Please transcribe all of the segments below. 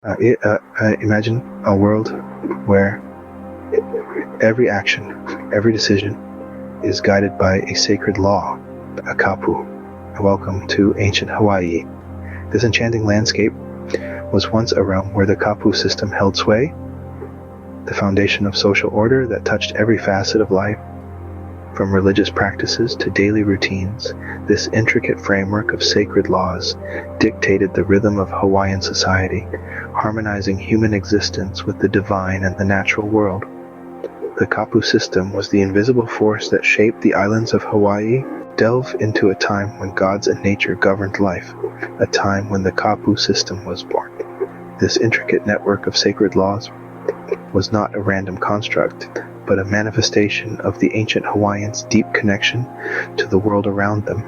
Imagine a world where every action, every decision is guided by a sacred law, a Kapu. Welcome to ancient Hawaii. This enchanting landscape was once a realm where the Kapu system held sway, the foundation of social order that touched every facet of life. From religious practices to daily routines, this intricate framework of sacred laws dictated the rhythm of Hawaiian society, harmonizing human existence with the divine and the natural world. The Kapu system was the invisible force that shaped the islands of Hawaii. Delve into a time when gods and nature governed life, a time when the Kapu system was born. This intricate network of sacred laws was not a random construct, but a manifestation of the ancient Hawaiians' deep connection to the world around them,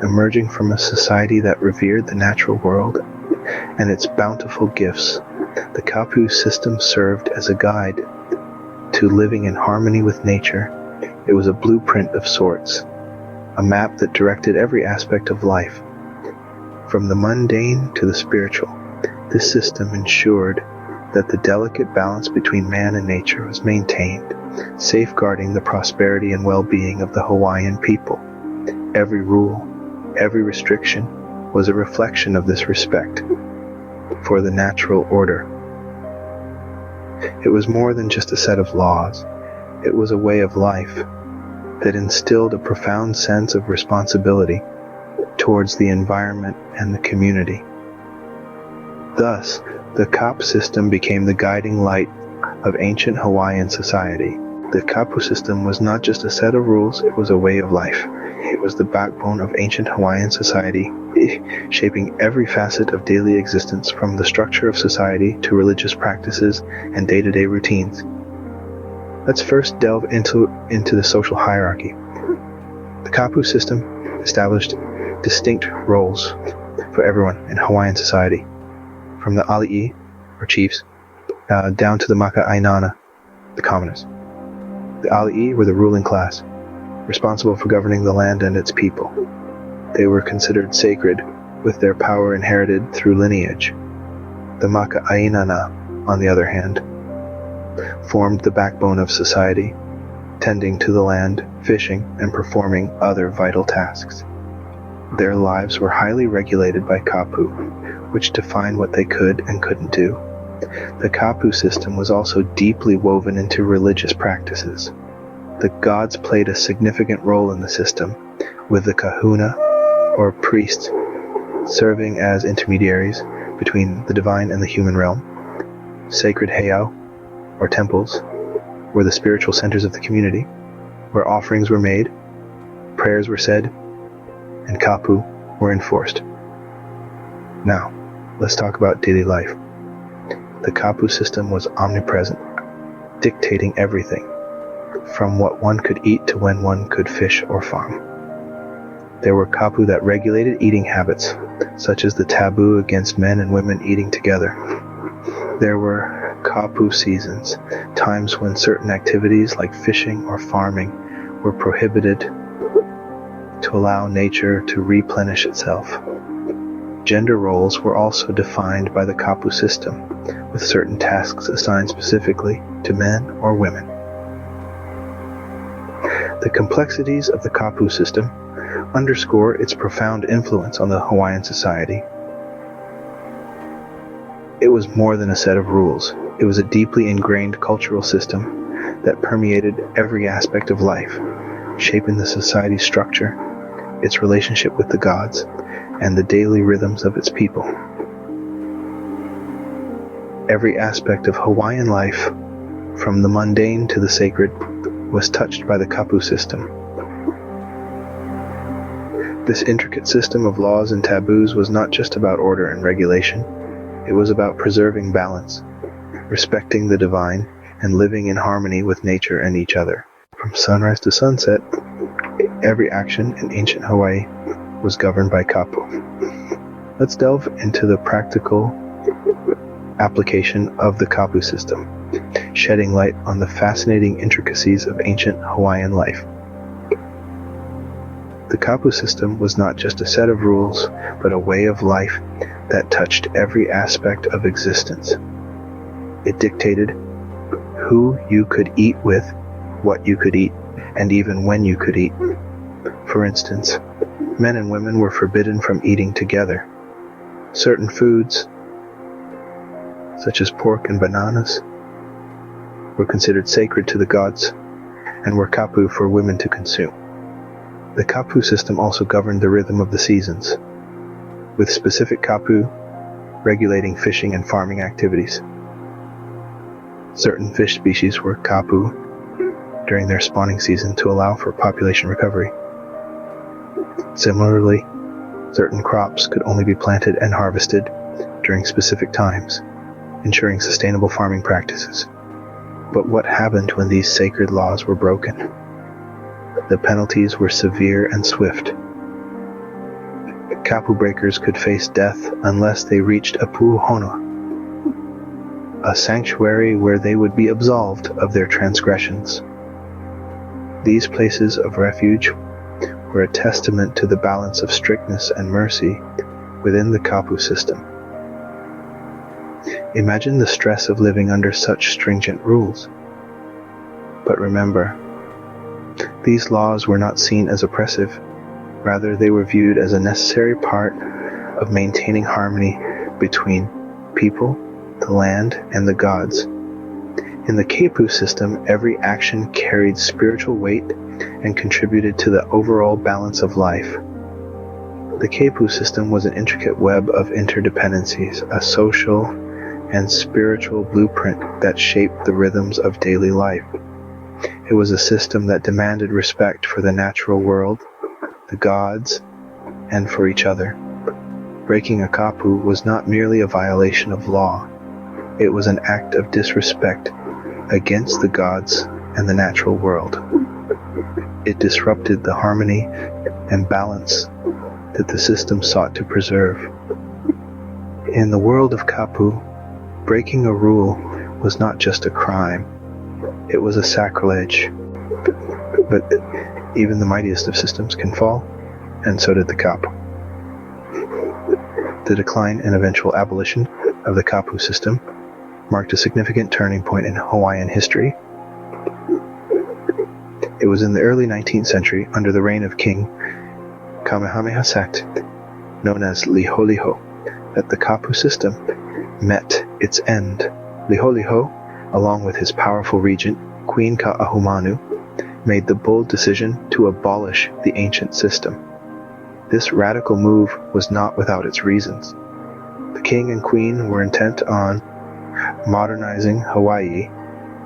emerging from a society that revered the natural world and its bountiful gifts. The Kapu system served as a guide to living in harmony with nature. It was a blueprint of sorts, a map that directed every aspect of life, from the mundane to the spiritual. This system ensured that the delicate balance between man and nature was maintained, safeguarding the prosperity and well-being of the Hawaiian people. Every rule, every restriction was a reflection of this respect for the natural order. It was more than just a set of laws. It was a way of life that instilled a profound sense of responsibility towards the environment and the community. Thus, the Kapu system became the guiding light of ancient Hawaiian society. The Kapu system was not just a set of rules, it was a way of life. It was the backbone of ancient Hawaiian society, shaping every facet of daily existence, from the structure of society to religious practices and day-to-day routines. Let's first delve into the social hierarchy. The Kapu system established distinct roles for everyone in Hawaiian society, from the ali'i, or chiefs, down to the maka'ainana, the commoners. The ali'i were the ruling class, responsible for governing the land and its people. They were considered sacred, with their power inherited through lineage. The maka'ainana, on the other hand, formed the backbone of society, tending to the land, fishing, and performing other vital tasks. Their lives were highly regulated by Kapu, which defined what they could and couldn't do. The Kapu system was also deeply woven into religious practices. The gods played a significant role in the system, with the kahuna, or priests, serving as intermediaries between the divine and the human realm. Sacred heiau, or temples, were the spiritual centers of the community, where offerings were made, prayers were said, and Kapu were enforced. Now, let's talk about daily life. The Kapu system was omnipresent, dictating everything, from what one could eat to when one could fish or farm. There were Kapu that regulated eating habits, such as the taboo against men and women eating together. There were Kapu seasons, times when certain activities like fishing or farming were prohibited to allow nature to replenish itself. Gender roles were also defined by the Kapu system, with certain tasks assigned specifically to men or women. The complexities of the Kapu system underscore its profound influence on the Hawaiian society. It was more than a set of rules. It was a deeply ingrained cultural system that permeated every aspect of life, shaping the society's structure, its relationship with the gods, and the daily rhythms of its people. Every aspect of Hawaiian life, from the mundane to the sacred, was touched by the Kapu system. This intricate system of laws and taboos was not just about order and regulation. It was about preserving balance, respecting the divine, and living in harmony with nature and each other. From sunrise to sunset, every action in ancient Hawaii was governed by Kapu. Let's delve into the practical application of the Kapu system, shedding light on the fascinating intricacies of ancient Hawaiian life. The Kapu system was not just a set of rules, but a way of life that touched every aspect of existence. It dictated who you could eat with, what you could eat, and even when you could eat. For instance, men and women were forbidden from eating together. Certain foods, such as pork and bananas, were considered sacred to the gods and were kapu for women to consume. The kapu system also governed the rhythm of the seasons, with specific kapu regulating fishing and farming activities. Certain fish species were kapu during their spawning season to allow for population recovery. Similarly, certain crops could only be planted and harvested during specific times, ensuring sustainable farming practices. But what happened when these sacred laws were broken? The penalties were severe and swift. Kapu breakers could face death unless they reached a puhona, a sanctuary where they would be absolved of their transgressions. These places of refuge were a testament to the balance of strictness and mercy within the Kapu system. Imagine the stress of living under such stringent rules. But remember, these laws were not seen as oppressive. Rather, they were viewed as a necessary part of maintaining harmony between people, the land, and the gods. In the Kapu system, every action carried spiritual weight and contributed to the overall balance of life. The Kapu system was an intricate web of interdependencies, a social and spiritual blueprint that shaped the rhythms of daily life. It was a system that demanded respect for the natural world, the gods, and for each other. Breaking a kapu was not merely a violation of law. It was an act of disrespect against the gods and the natural world. It disrupted the harmony and balance that the system sought to preserve. In the world of Kapu, breaking a rule was not just a crime, it was a sacrilege. But even the mightiest of systems can fall, and so did the Kapu. The decline and eventual abolition of the Kapu system marked a significant turning point in Hawaiian history. It was in the early 19th century, under the reign of King Kamehameha II, known as Liholiho, that the Kapu system met its end. Liholiho, along with his powerful regent, Queen Ka'ahumanu, made the bold decision to abolish the ancient system. This radical move was not without its reasons. The king and queen were intent on modernizing Hawaii,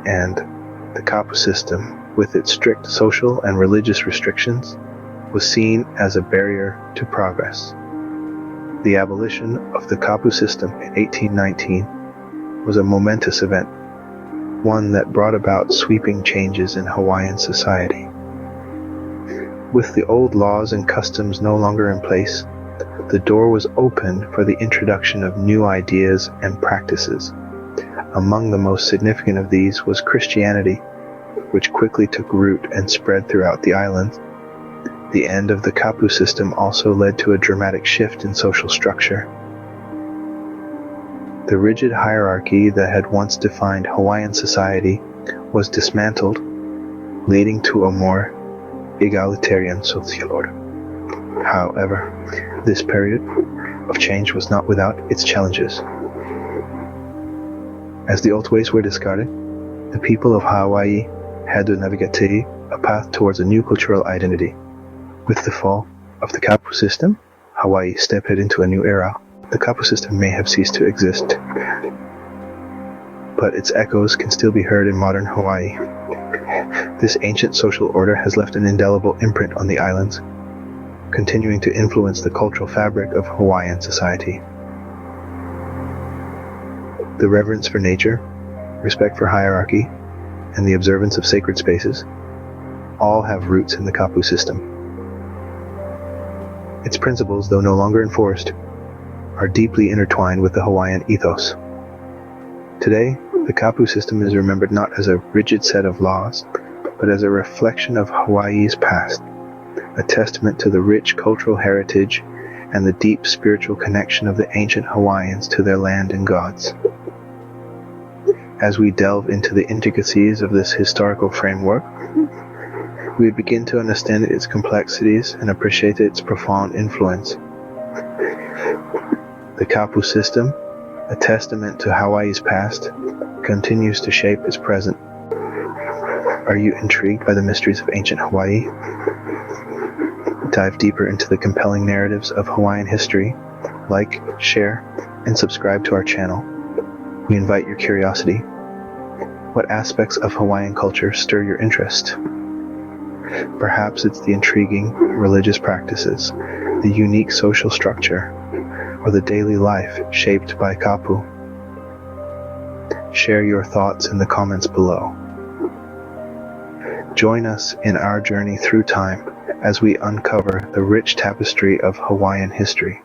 and the Kapu system, with its strict social and religious restrictions, was seen as a barrier to progress. The abolition of the Kapu system in 1819 was a momentous event, one that brought about sweeping changes in Hawaiian society. With the old laws and customs no longer in place, the door was open for the introduction of new ideas and practices. Among the most significant of these was Christianity, which quickly took root and spread throughout the islands. The end of the Kapu system also led to a dramatic shift in social structure. The rigid hierarchy that had once defined Hawaiian society was dismantled, leading to a more egalitarian social order. However, this period of change was not without its challenges. As the old ways were discarded, the people of Hawaii had to navigate a path towards a new cultural identity. With the fall of the Kapu system, Hawaii stepped into a new era. The Kapu system may have ceased to exist, but its echoes can still be heard in modern Hawaii. This ancient social order has left an indelible imprint on the islands, continuing to influence the cultural fabric of Hawaiian society. The reverence for nature, respect for hierarchy, and the observance of sacred spaces all have roots in the Kapu system. Its principles, though no longer enforced, are deeply intertwined with the Hawaiian ethos. Today, the Kapu system is remembered not as a rigid set of laws, but as a reflection of Hawaii's past, a testament to the rich cultural heritage and the deep spiritual connection of the ancient Hawaiians to their land and gods. As we delve into the intricacies of this historical framework, we begin to understand its complexities and appreciate its profound influence. The Kapu system, a testament to Hawaii's past, continues to shape its present. Are you intrigued by the mysteries of ancient Hawaii? Dive deeper into the compelling narratives of Hawaiian history. Like, share, and subscribe to our channel. We invite your curiosity. What aspects of Hawaiian culture stir your interest? Perhaps it's the intriguing religious practices, the unique social structure, or the daily life shaped by Kapu. Share your thoughts in the comments below. Join us in our journey through time as we uncover the rich tapestry of Hawaiian history.